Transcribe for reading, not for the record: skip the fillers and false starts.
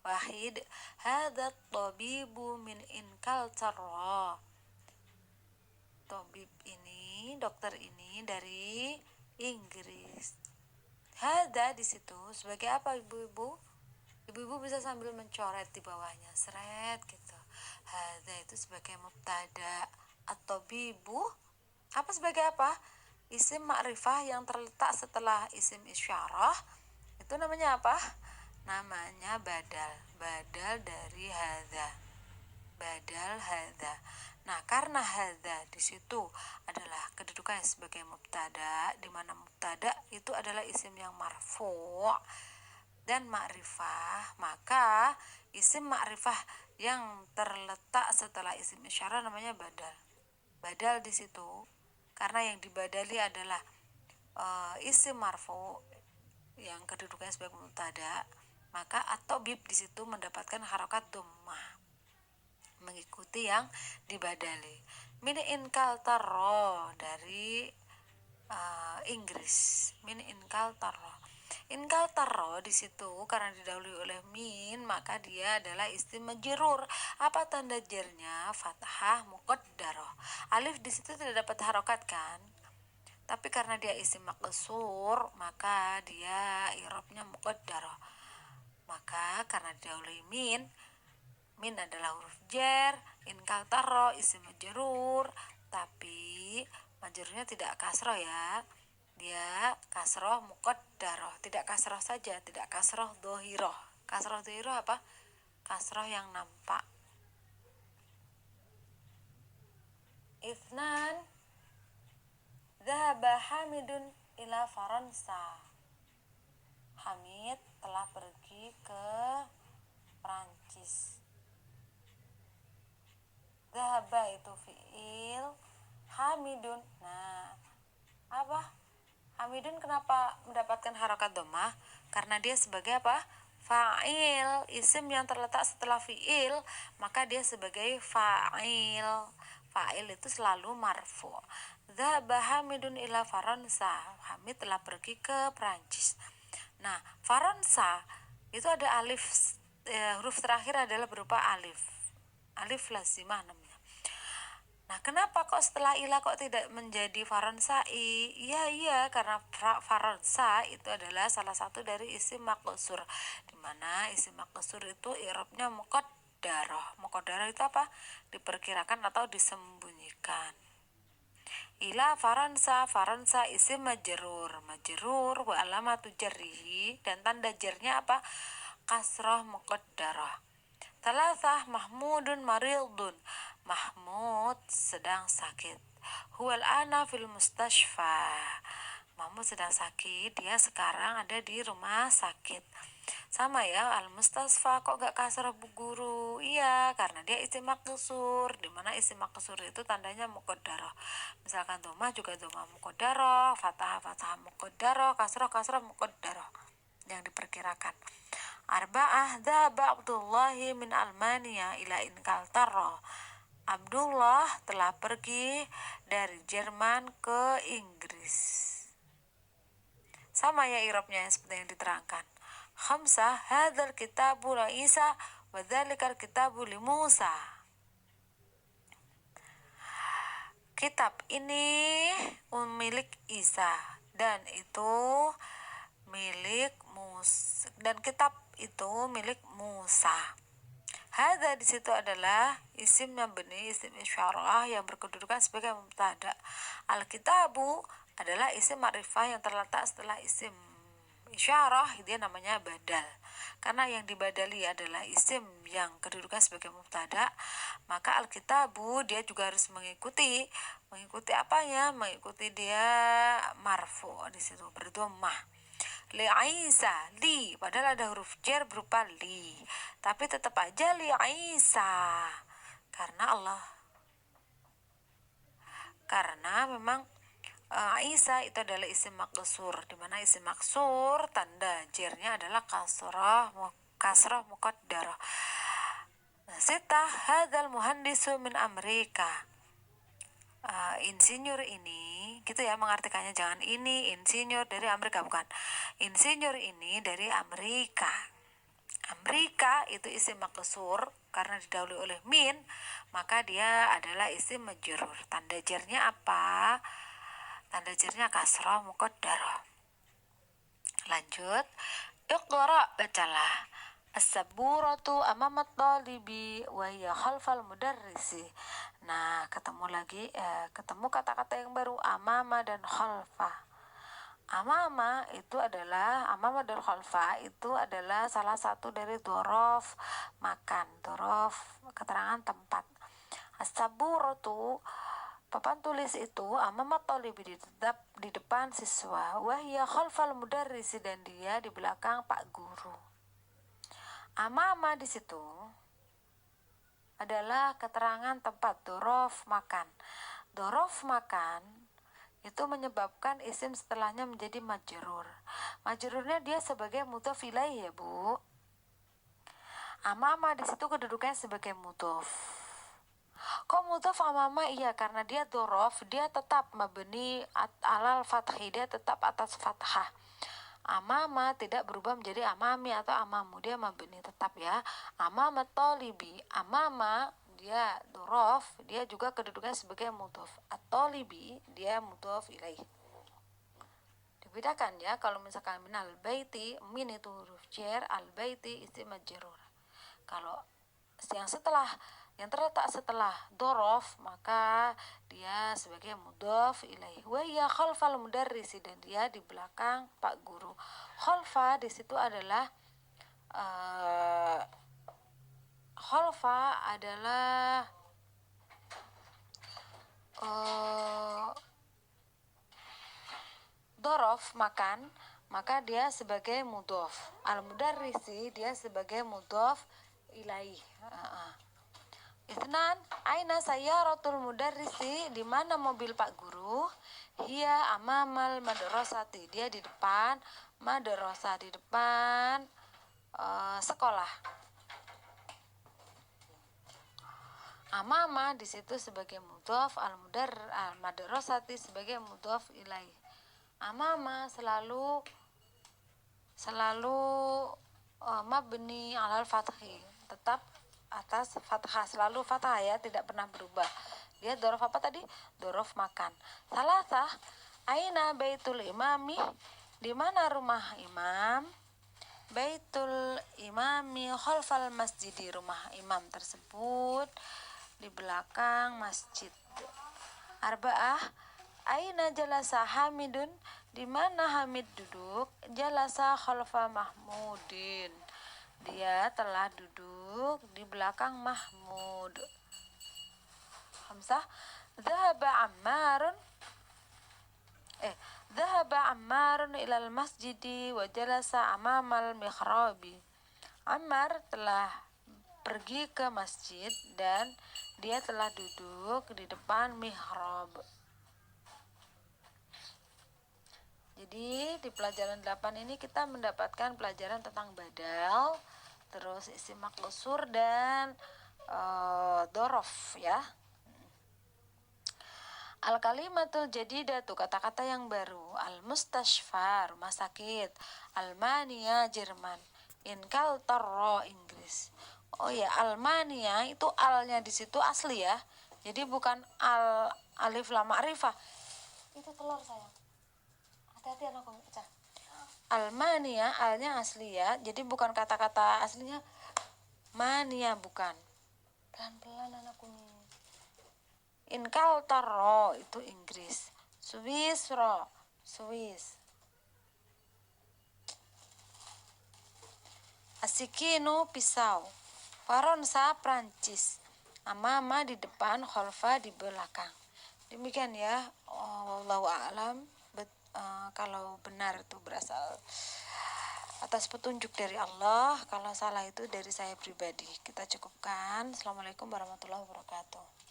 Wahid, hadza tabibu min Inglaterra. Tabib ini, dokter ini dari Inggris. Hadza di situ sebagai apa ibu-ibu? Ibu-ibu bisa sambil mencoret di bawahnya, seret gitu. Hadza itu sebagai mubtada. At-tabibu apa sebagai apa? Isim ma'rifah yang terletak setelah isim isyarah. Itu namanya apa? Namanya badal. Badal dari hadza. Badal hadza. Nah, karena hadza di situ adalah kedudukannya sebagai mubtada, di mana mubtada itu adalah isim yang marfu' dan ma'rifah, maka isim ma'rifah yang terletak setelah isim isyarah namanya badal. Badal di situ karena yang dibadali adalah isim marfu yang kedudukannya sebagai mubtada, maka atau bib di situ mendapatkan harokat dhammah mengikuti yang dibadali. Min Inglaterra dari Inggris. Min Inglaterra. Inglaterra di situ karena didahului oleh min, maka dia adalah isim majrur. Apa tanda jarnya? Fathah muqaddarah. Alif di situ tidak dapat harokat kan? Tapi karena dia isim maqsur, maka dia i'rabnya muqaddarah. Maka karena didahului min adalah huruf jar, Inglaterra isim majrur, tapi majrurnya tidak kasroh ya. Dia kasroh muqaddarah, tidak kasroh saja, tidak kasroh dhohiroh. Kasroh dhohiroh apa? Kasroh yang nampak. Itsnan, dhahaba Hamidun ila Faransa. Hamid telah pergi ke Prancis. Dhahaba itu fi'il, Hamidun. Nah, apa? Hamidun kenapa mendapatkan harokat dhammah? Karena dia sebagai apa? Fa'il, isim yang terletak setelah fi'il, maka dia sebagai fa'il. Fa'il itu selalu marfu'. Dhahaba Hamidun ila Faransa. Hamid telah pergi ke Prancis. Nah, Faransa itu ada alif, huruf terakhir adalah berupa alif. Alif lazimah namanya. Nah, kenapa kok setelah ila kok tidak menjadi faransai? Iya, karena faransa itu adalah salah satu dari isim maqsur, di mana isim maqsur itu i'rabnya muqaddarah. Muqaddarah itu apa? Diperkirakan atau disembunyikan. Ila Faransa, Faransa isim majrur wa alamatu jarrihi, dan tanda jarnya apa? Kasrah muqaddarah. Thalathah Mahmudun maridun. Mahmud sedang sakit. Huwal ana fil mustashfa. Mahmud sedang sakit, dia sekarang ada di rumah sakit. Sama ya, al mustasfa kok gak kasrah bu guru? Iya, karena dia isim maqsur, dimana isim maqsur itu tandanya muqaddarah. Misalkan dhammah juga dhammah muqaddarah, fathah muqaddarah, kasrah muqaddarah yang diperkirakan. Arba'ah dhahaba Abdullahi min Almania ila Inglaterra. Abdullah telah pergi dari Jerman ke Inggris. Sama ya i'rabnya seperti yang diterangkan. Khamsah hadzal kitabu li Isa wa dzalikal kitabu li Musa. Kitab ini milik Isa dan itu milik Musa, dan kitab itu milik Musa. Hadza di situ adalah isim mabni, isim isyarah yang berkedudukan sebagai mubtada. Al-kitabu adalah isim ma'rifah yang terletak setelah isim isyarah, dia namanya badal. Karena yang dibadali adalah isim yang kedudukan sebagai mubtada, maka al-kitabu dia juga harus mengikuti apanya? Mengikuti dia marfu di situ berdhammah. Li Isa, li, padahal ada huruf jar berupa li, tapi tetap aja li Isa, karena memang Isa itu adalah isim maqsur, di mana isim maqsur tanda jarnya adalah kasrah muqaddarah. Sitah hadzal muhandisu min Amerika. Insinyur ini, gitu ya mengartikannya, jangan ini insinyur dari Amerika, bukan. Insinyur ini dari Amerika. amrika itu isim maksur karena didahului oleh min, maka dia adalah isim majrur. Tanda jarnya apa? Tanda jarnya kasrah muqaddarah. Lanjut, iqra, bacalah. As-saburatu amama talibi wa hiya khalfal mudarrisi. Nah, ketemu kata-kata yang baru, amama dan khalfa. Amama dan khalfa itu adalah salah satu dari dzaraf makan, dzaraf keterangan tempat. As-saburatu, papan tulis itu, amama talibi, di depan siswa, wahya khalfal mudarrisi, dan dia di belakang pak guru. Amama di situ adalah keterangan tempat, dzaraf makan. Dzaraf makan itu menyebabkan isim setelahnya menjadi majrur. Majrurnya dia sebagai mudhof ilaih ya, Bu. Amama di situ kedudukannya sebagai mudhof. Kok mudhof amama? Iya, karena dia dzaraf, dia tetap mabni alal fathi, dia tetap atas fathah. Amama tidak berubah menjadi amami atau amamu, dia mabni tetap ya. Amama talibi, amama dia dzaraf, dia juga kedudukannya sebagai mudhof. At-talibi dia mudhof ilaih. Dibedakan ya, kalau misalkan minal baiti, min itu huruf jar, al baiti isim majrur. Kalau yang terletak setelah dzaraf, maka dia sebagai mudhof ilaih. Wa ya khalfal mudarrisi, dan dia di belakang pak guru. Khalfa di situ adalah dzaraf makan, maka dia sebagai mudhof. Al mudarrisi dia sebagai mudhof ilaih. Isnan, aina sayyaratul mudarrisi, di mana mobil Pak Guru? Hiya amamal madrasati, dia di depan madrasah, di depan sekolah. Amama di situ sebagai mudhof, al madrasati sebagai mudhof ilaih. Amama selalu mabni alal fathi, tetap atas fathah, selalu fathah ya, tidak pernah berubah. Dia dzaraf apa tadi? Dzaraf makan. Salasah, aina baitul imami, di mana rumah imam? Baitul imami khalfal masjidi, rumah imam tersebut di belakang masjid. Arba'ah, aina jalasa Hamidun, di mana Hamid duduk? Jalasa khalfa Mahmudin, dia telah duduk di belakang Mahmud. Hamzah, dhahaba Ammarun ilal masjidi wa jalasa amamal mikhrabi. Ammar telah pergi ke masjid dan dia telah duduk di depan mihrab. Jadi di pelajaran 8 ini kita mendapatkan pelajaran tentang badal, terus isim maksur dan dzaraf ya. Al kalimatul jadidatu, kata-kata yang baru. Al mustashfa, rumah sakit. Almania, Jerman. Inkaltaro, Inggris. Oh ya, Almania itu alnya di situ asli ya. Jadi bukan al alif lam ma'rifah. Itu telur sayang. Hati-hati anakku pecah. Almania, alnya asli ya. Jadi bukan kata-kata aslinya mania, bukan. Pelan-pelan anakku nih. Inkaltaro itu Inggris. Swiss. Asikinu, pisau. Faransa, Prancis. Amama di depan, khalfa di belakang. Demikian ya. Wallahu a'lam. Kalau benar itu berasal atas petunjuk dari Allah, kalau salah itu dari saya pribadi. Kita cukupkan. Assalamualaikum warahmatullahi wabarakatuh.